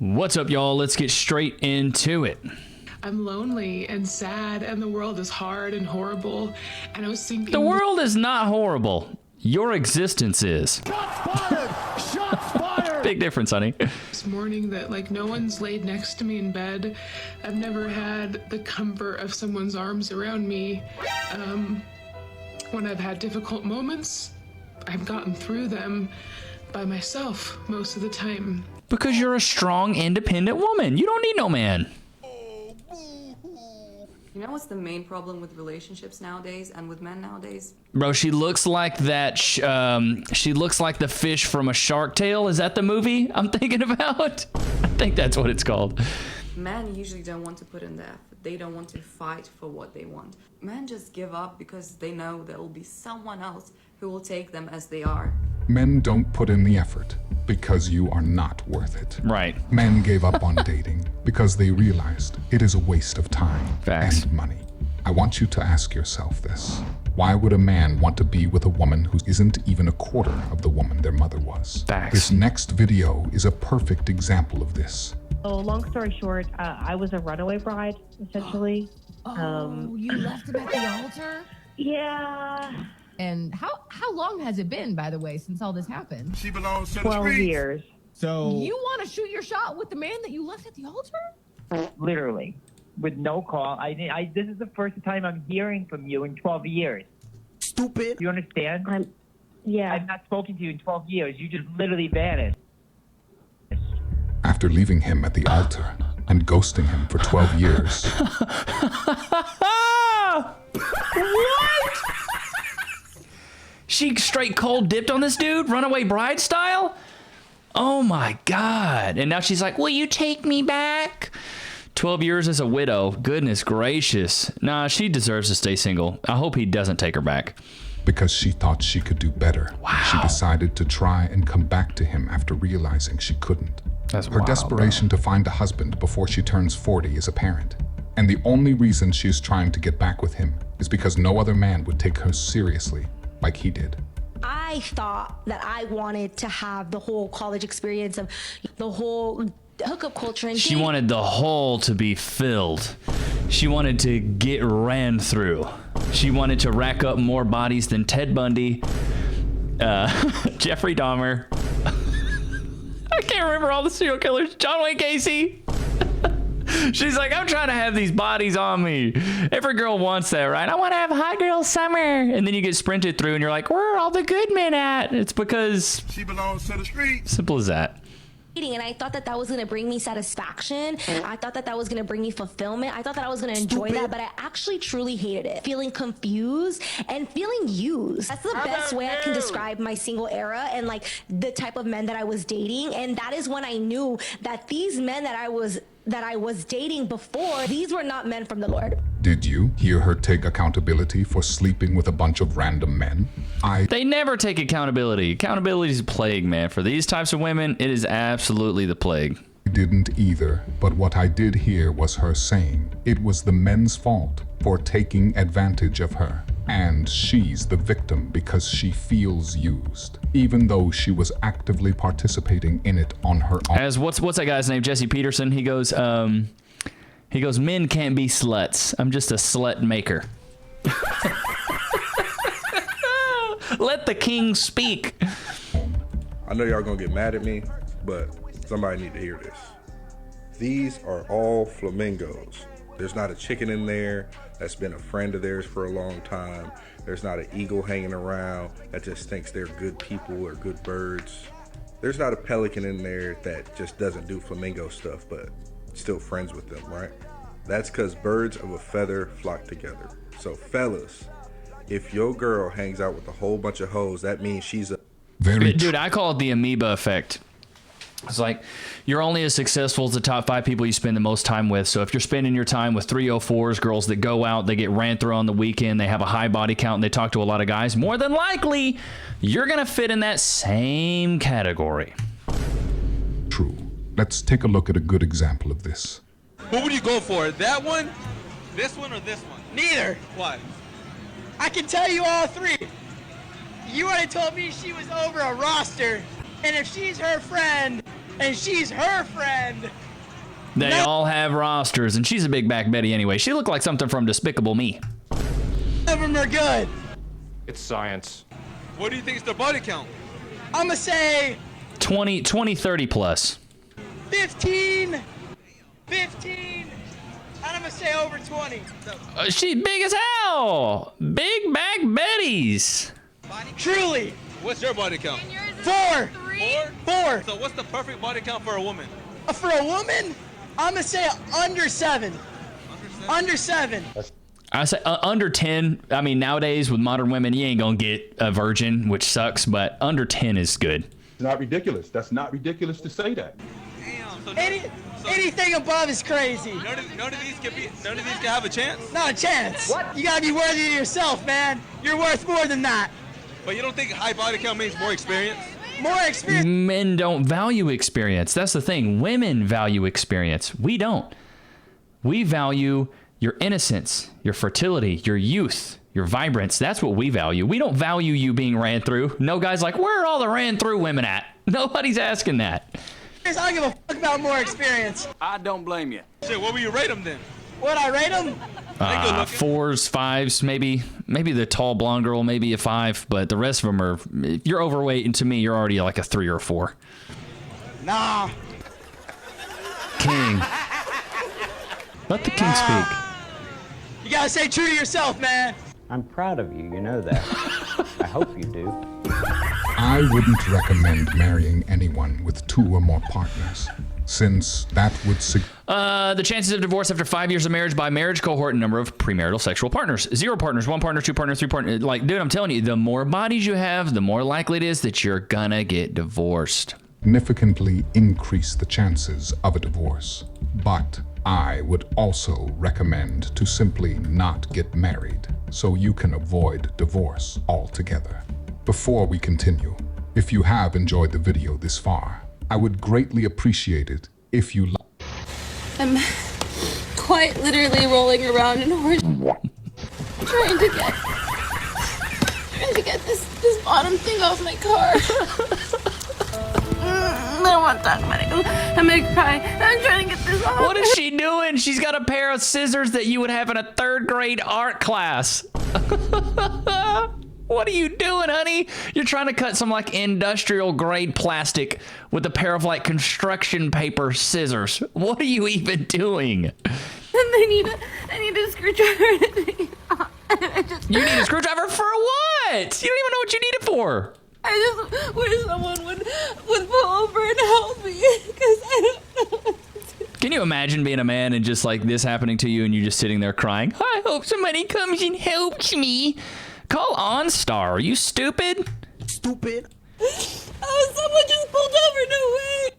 What's up, y'all? Let's get straight into it. I'm lonely and sad, and the world is hard and horrible. And I was thinking, The world is not horrible. Your existence is. Shots fired! Shots fired! Big difference, honey. this morning that like no one's laid next to me in bed. I've never had the comfort of someone's arms around me. When I've had difficult moments, I've gotten through them by myself most of the time. Because you're a strong, independent woman. You don't need no man. You know what's the main problem with relationships nowadays and with men nowadays? Bro, she looks like that. She looks like the fish from a Shark Tale. Is that the movie I'm thinking about? I think that's what it's called. Men usually don't want to put in the effort. They don't want to fight for what they want. Men just give up because they know there will be someone else who will take them as they are. Men don't put in the effort because you are not worth it. Right. Men gave up on dating because they realized it is a waste of time Facts. and money. I want you to ask yourself this. Why would a man want to be with a woman who isn't even a quarter of the woman their mother was? Facts. This next video is a perfect example of this. So long story short, I was a runaway bride, essentially. You left him at the altar? Yeah, And how long has it been, by the way, since all this happened? She belongs to the 12 streets. years, So You want to shoot your shot with the man that you left at the altar? literally, with no call. This is the first time I'm hearing from you in 12 years. stupid. You understand? Yeah. I've not spoken to you in 12 years. You just literally vanished. After leaving him at the altar and ghosting him for 12 years, What? She straight cold dipped on this dude, Runaway Bride style? Oh my God. And now she's like, will you take me back? 12 years as a widow. Goodness gracious. Nah, she deserves to stay single. I hope he doesn't take her back. because she thought she could do better, she decided to try and come back to him after realizing she couldn't. That's Her wild, desperation to find a husband before she turns 40 is apparent. And the only reason she is trying to get back with him is because no other man would take her seriously like he did. I thought that I wanted to have the whole college experience of the whole hookup culture. And She wanted the hole to be filled. She wanted to get ran through. She wanted to rack up more bodies than Ted Bundy, Jeffrey Dahmer. I can't remember all the serial killers. John Wayne Gacy. She's like, I'm trying to have these bodies on me. Every girl wants that, right? I want to have a hot girl summer. And then you get sprinted through and you're like, where are all the good men at? It's because She belongs to the streets. simple as that. and I thought that that was going to bring me satisfaction. I thought that that was going to bring me fulfillment. I thought that I was going to enjoy that, but I actually truly hated it. Feeling confused and feeling used. That's the best way I can describe my single era and like the type of men that I was dating. And that is when I knew that these men that I was dating before, these were not men from the Lord. Did you hear her take accountability for sleeping with a bunch of random men? They never take accountability. Accountability is a plague, man. For these types of women, it is absolutely the plague. Didn't either, but what I did hear was her saying it was the men's fault for taking advantage of her. And she's the victim because she feels used, even though she was actively participating in it on her own. As what's that guy's name? Jesse Peterson. He goes, men can't be sluts. I'm just a slut maker. Let the king speak. I know y'all gonna get mad at me, but somebody need to hear this. These are all flamingos. There's not a chicken in there that's been a friend of theirs for a long time. There's not an eagle hanging around that just thinks they're good people or good birds. There's not a pelican in there that just doesn't do flamingo stuff, but still friends with them, right? That's because birds of a feather flock together. So fellas, if your girl hangs out with a whole bunch of hoes, that means she's a Dude, I call it the Amoeba Effect. It's like you're only as successful as the top 5 people you spend the most time with. So if you're spending your time with 304s, girls that go out, they get ran through on the weekend, they have a high body count, and they talk to a lot of guys, more than likely, you're going to fit in that same category. True. Let's take a look at a good example of this. What would you go for? That one, this one, or this one? Neither. Why? I can tell you all three. You already told me she was over a roster, and if she's her friend, and she's her friend. They all have rosters, and she's a big back Betty anyway. She looked like something from Despicable Me. None of them are good. It's science. What do you think is their body count? I'm gonna say 20, 30 plus. 15, 15, and I'm gonna say over 20. She's big as hell. Big back Betties. Truly. What's your body count? 4. 4. So what's the perfect body count for a woman? For a woman, I'm gonna say under 7. Under 7. I say under 10. I mean, nowadays with modern women, you ain't gonna get a virgin, which sucks, but under 10 is good. It's not ridiculous. That's not ridiculous to say that. Damn. So Anything above is crazy. none of these can have a chance. Not a chance. What? You gotta be worthy of yourself, man. You're worth more than that. But you don't think high body count means more experience? More experience. Men don't value experience. That's the thing. Women value experience. We don't. We value your innocence, your fertility, your youth, your vibrance. That's what we value. We don't value you being ran through. No guy's like, where are all the ran through women at? Nobody's asking that. I don't give a fuck about more experience. I don't blame you. Shit, what will you rate them then? Would I rate them? 4s, 5s, maybe. Maybe the tall blonde girl, maybe a 5, but the rest of them are, if you're overweight, and to me, you're already like a 3 or a 4. Nah. King. Let the king speak. You gotta stay true to yourself, man. I'm proud of you, you know that. I hope you do. I wouldn't recommend marrying anyone with 2 or more partners, since that would the chances of divorce after 5 years of marriage by marriage cohort and number of premarital sexual partners. 0 partners, 1 partner, 2 partners, 3 partners. Like, dude, I'm telling you, the more bodies you have, the more likely it is that you're gonna get divorced. significantly increase the chances of a divorce. But I would also recommend to simply not get married so you can avoid divorce altogether. Before we continue, if you have enjoyed the video this far, I would greatly appreciate it if you I'm quite literally rolling around in horse trying to get this bottom thing off my car. I don't want to talk about it. I'm gonna cry. I'm trying to get this off. What is she doing? She's got a pair of scissors that you would have in a 3rd grade art class. What are you doing, honey? You're trying to cut some like industrial grade plastic with a pair of like construction paper scissors. What are you even doing? And I need a screwdriver. You need a screwdriver for what? You don't even know what you need it for. I just wish someone would pull over and help me, because I don't know what to do. Can you imagine being a man and just like this happening to you and you just sitting there crying? I hope somebody comes and helps me. Call OnStar. Are you stupid? Stupid. Oh, someone just pulled over. No way.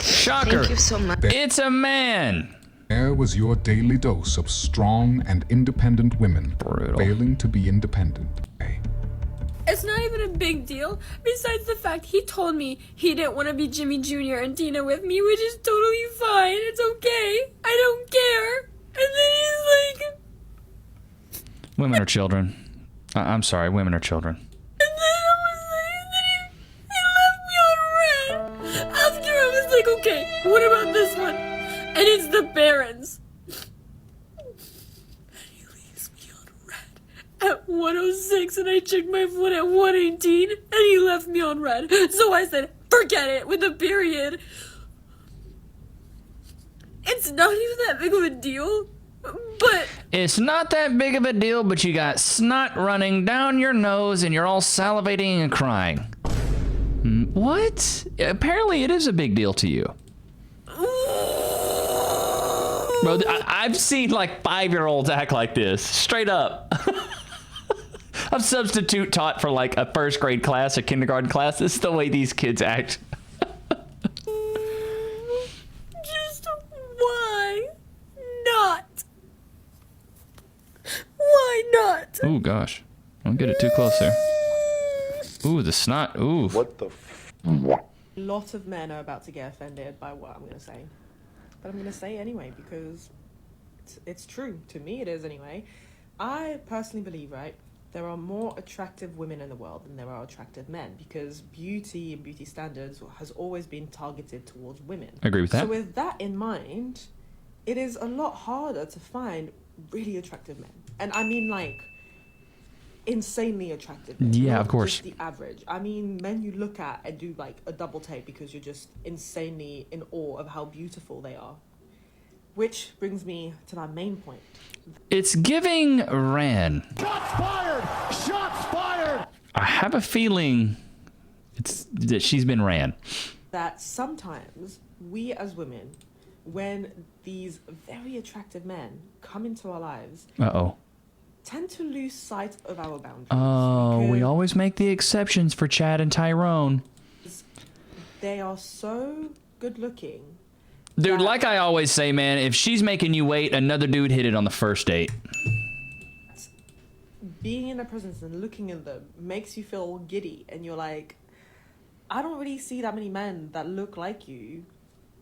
Shocker. Thank you so much. It's a man. There was your daily dose of strong and independent women failing to be independent. It's not even a big deal, besides the fact he told me he didn't want to be Jimmy Jr. and Tina with me, which is totally fine. It's okay. I don't care. And then he's like... Women are children. I'm sorry, women are children. And then he left me on red. After I was like, okay, what about this one? And it's the Barons. At 106, and I checked my phone at 118, and he left me on red. So I said, forget it, with a period. It's not even that big of a deal, but... It's not that big of a deal, but you got snot running down your nose, and you're all salivating and crying. What? Apparently it is a big deal to you. Bro, I've seen like 5-year-olds act like this, straight up. I've substitute taught for like a 1st grade class, a kindergarten class. This is the way these kids act. Just why not? Why not? Oh gosh, don't get it too close there. Ooh, the snot. Ooh. What the A lot of men are about to get offended by what I'm going to say. But I'm going to say it anyway, because it's true. To me, it is anyway. I personally believe, right, there are more attractive women in the world than there are attractive men, because beauty and beauty standards has always been targeted towards women. I agree with that. So with that in mind, it is a lot harder to find really attractive men. And I mean like insanely attractive men. Yeah, not of course. just the average. I mean men you look at and do like a double take because you're just insanely in awe of how beautiful they are. Which brings me to my main point. It's giving Ran. Shots fired! Shots fired! I have a feeling it's that she's been ran. That sometimes we as women, when these very attractive men come into our lives, Uh-oh. tend to lose sight of our boundaries. Oh, we because always make the exceptions for Chad and Tyrone. they are so good looking. Dude, like I always say, man, if she's making you wait, another dude hit it on the first date. Being in their presence and looking at them makes you feel giddy, and you're like, I don't really see that many men that look like you.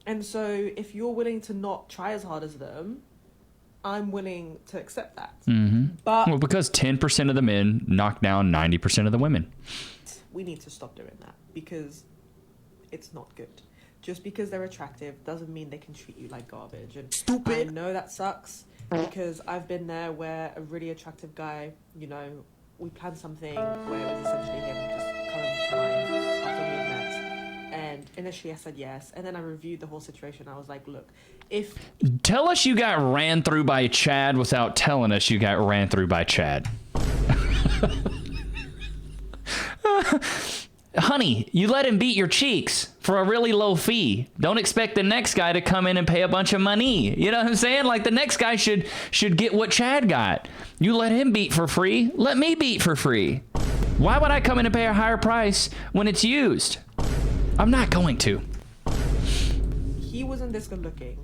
And so if you're willing to not try as hard as them, I'm willing to accept that. But Well, because 10% of the men knock down 90% of the women. we need to stop doing that, because it's not good. Just because they're attractive doesn't mean they can treat you like garbage. And stupid. I know that sucks, because I've been there where a really attractive guy, you know, we planned something where it was essentially him just coming to mine after we had met. And initially I said yes, and then I reviewed the whole situation. I was like, look, if... Tell us you got ran through by Chad without telling us you got ran through by Chad. Honey, you let him beat your cheeks for a really low fee. Don't expect the next guy to come in and pay a bunch of money. You know what I'm saying? Like, the next guy should get what Chad got. You let him beat for free. Let me beat for free. Why would I come in and pay a higher price when it's used? I'm not going to. he wasn't this good looking,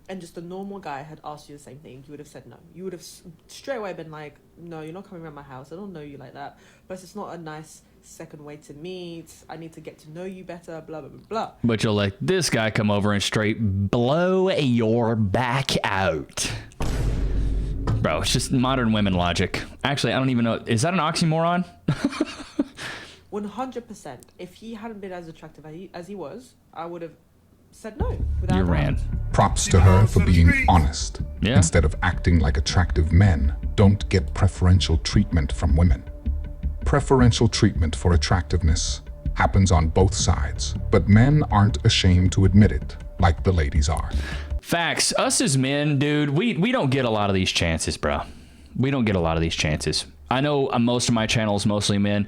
and just a normal guy had asked you the same thing, you would have said no. You would have straight away been like, no, you're not coming around my house. I don't know you like that. But it's not a nice second way to meet. I need to get to know you better, blah, blah, blah, blah. But you'll let this guy come over and straight blow your back out. Bro, it's just modern women logic. Actually, I don't even know. Is that an oxymoron? 100%. If he hadn't been as attractive as he was, I would have said no. Without You doubt. ran. Props to her for being honest. Yeah. Instead of acting like attractive men, don't get preferential treatment from women. Preferential treatment for attractiveness happens on both sides, but men aren't ashamed to admit it, like the ladies are. Facts. Us as men, dude, we don't get a lot of these chances, bro. We don't get a lot of these chances. I know most of my channel is mostly men.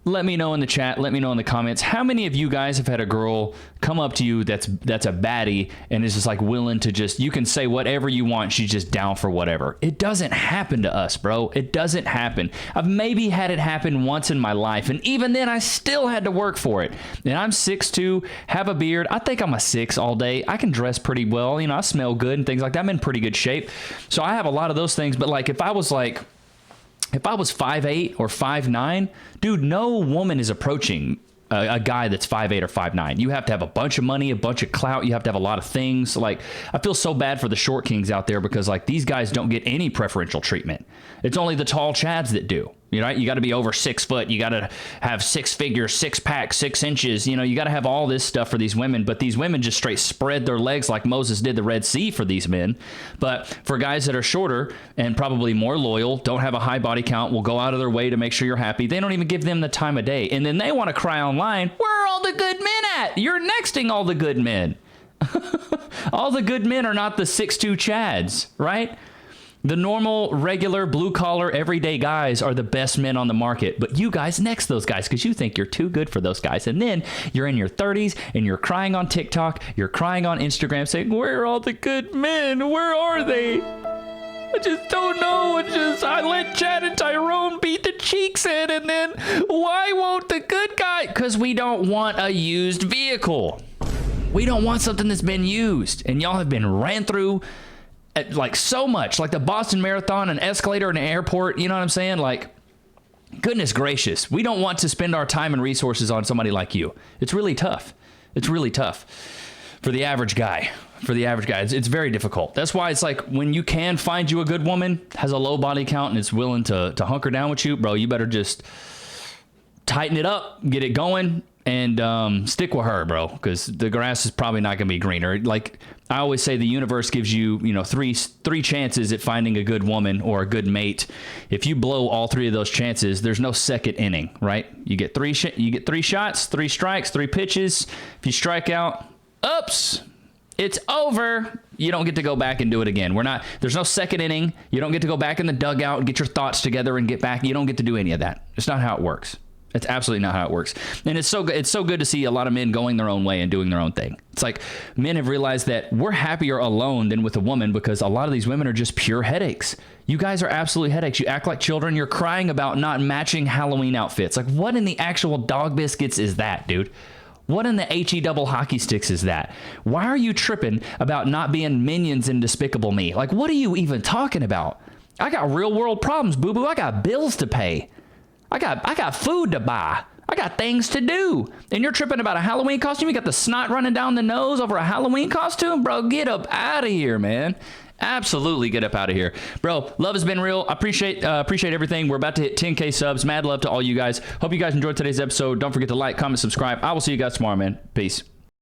Let me know in the chat. Let me know in the comments. How many of you guys have had a girl come up to you that's a baddie and is just like willing to just, you can say whatever you want. She's just down for whatever. It doesn't happen to us, bro. It doesn't happen. I've maybe had it happen once in my life. And even then I still had to work for it. And I'm 6'2", have a beard. I think I'm a 6 all day. I can dress pretty well. You know, I smell good and things like that. I'm in pretty good shape. So I have a lot of those things. But like, if I was 5'8" or 5'9", dude, no woman is approaching a guy that's 5'8" or 5'9". You have to have a bunch of money, a bunch of clout. You have to have a lot of things. Like, I feel so bad for the short kings out there because like these guys don't get any preferential treatment. It's only the tall chads that do. You know, you got to be over 6 foot. You got to have 6 figures, 6 pack, 6 inches. You know, you got to have all this stuff for these women. But these women just straight spread their legs like Moses did the Red Sea for these men. But for guys that are shorter and probably more loyal, don't have a high body count, will go out of their way to make sure you're happy. They don't even give them the time of day. And then they want to cry online, where are all the good men at? You're nexting all the good men. All the good men are not the 6'2" chads, right? The normal, regular, blue-collar, everyday guys are the best men on the market. But you guys next those guys because you think you're too good for those guys. And then you're in your 30s and you're crying on TikTok. You're crying on Instagram saying, where are all the good men? Where are they? I just don't know. I let Chad and Tyrone beat the cheeks in. And then why won't the good guy? Because we don't want a used vehicle. We don't want something that's been used. And y'all have been ran through like so much, like the Boston Marathon, an escalator in an airport. You know what I'm saying? Like, goodness gracious, we don't want to spend our time and resources on somebody like you. It's really tough. It's really tough. for the average guy. It's very difficult. That's why it's like when you can find you a good woman, has a low body count, and is willing to hunker down with you, bro, you better just tighten it up, get it going, and stick with her, bro, because the grass is probably not going to be greener. Like I always say, the universe gives you, three chances at finding a good woman or a good mate. If you blow all three of those chances, there's no second inning, right? You get three shots, 3 strikes, 3 pitches. If you strike out, oops, it's over. You don't get to go back and do it again. There's no second inning. You don't get to go back in the dugout and get your thoughts together and get back. You don't get to do any of that. It's not how it works. It's absolutely not how it works. And it's so good to see a lot of men going their own way and doing their own thing. It's like men have realized that we're happier alone than with a woman, because a lot of these women are just pure headaches. You guys are absolutely headaches. You act like children. You're crying about not matching Halloween outfits. Like, what in the actual dog biscuits is that, dude? What in the HE double hockey sticks is that? Why are you tripping about not being Minions in Despicable Me? Like, what are you even talking about? I got real world problems, boo-boo. I got bills to pay. I got food to buy. I got things to do. And you're tripping about a Halloween costume? You got the snot running down the nose over a Halloween costume? Bro, get up out of here, man. Absolutely get up out of here. Bro, love has been real. I appreciate everything. We're about to hit 10K subs. Mad love to all you guys. Hope you guys enjoyed today's episode. Don't forget to like, comment, subscribe. I will see you guys tomorrow, man. Peace.